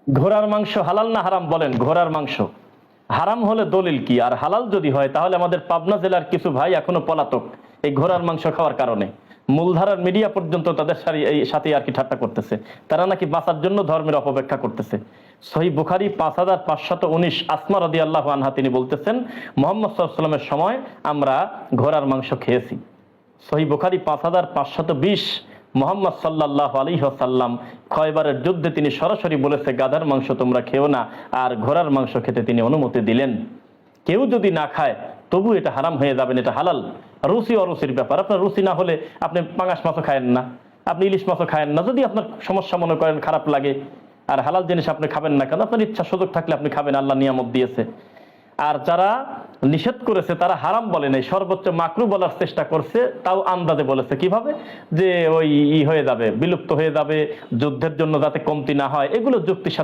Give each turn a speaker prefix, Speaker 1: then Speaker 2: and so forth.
Speaker 1: ঘোড়ার মাংস হালাল না হারাম বলেন? ঘোড়ার মাংস হারাম হলে দলিল কি, আর হালাল যদি হয় তাহলে আমাদের পাবনা জেলার কিছু ভাই এখনো পলাতক এই ঘোড়ার মাংস খাওয়ার কারণে। মূলধারার মিডিয়া পর্যন্ত তাদের সাথে আর কি ঠাট্টা করতেছে, তারা নাকি বাঁচার জন্য ধর্মের অপব্যাখ্যা করতেছে। সহিহ বুখারী 5519 আসমা রাদিয়াল্লাহু আনহা তিনি বলতেছেন, মুহাম্মদ সাল্লাল্লাহু আলাইহি ওয়াসাল্লামের সময় আমরা ঘোড়ার মাংস খেয়েছি। সহিহ বুখারী 5520 মুহাম্মদ সাল্লাল্লাহু আলাইহি ওয়াসাল্লাম খয়বারের যুদ্ধে তিনি সরাসরি বলেছে গাধার মাংস তোমরা খেও না, আর ঘোড়ার মাংস খেতে তিনি অনুমতি দিলেন। কেউ যদি না খায় তবু এটা হারাম হয়ে যাবেন, এটা হালাল। রুচি অরুচির ব্যাপার, আপনার রুচি না হলে আপনি পাঙাশ মাছও খায়েন না, আপনি ইলিশ মাছও খায়েন না, যদি আপনার সমস্যা মনে করেন, খারাপ লাগে, আর হালাল জিনিস আপনি খাবেন না কেন? আপনার ইচ্ছা সুযোগ থাকলে আপনি খাবেন, আল্লাহ নিয়ামত দিয়েছে। আর যারা নিষেধ করেছে তারা হারাম বলে নাই, সর্বোচ্চ মাকরু বলার চেষ্টা করছে, তাও আন্দাজে বলেছে। কিভাবে? যে ওই হয়ে যাবে, বিলুপ্ত হয়ে যাবে, যুদ্ধের জন্য যাতে কমতি না হয়, এগুলো যুক্তির সাথে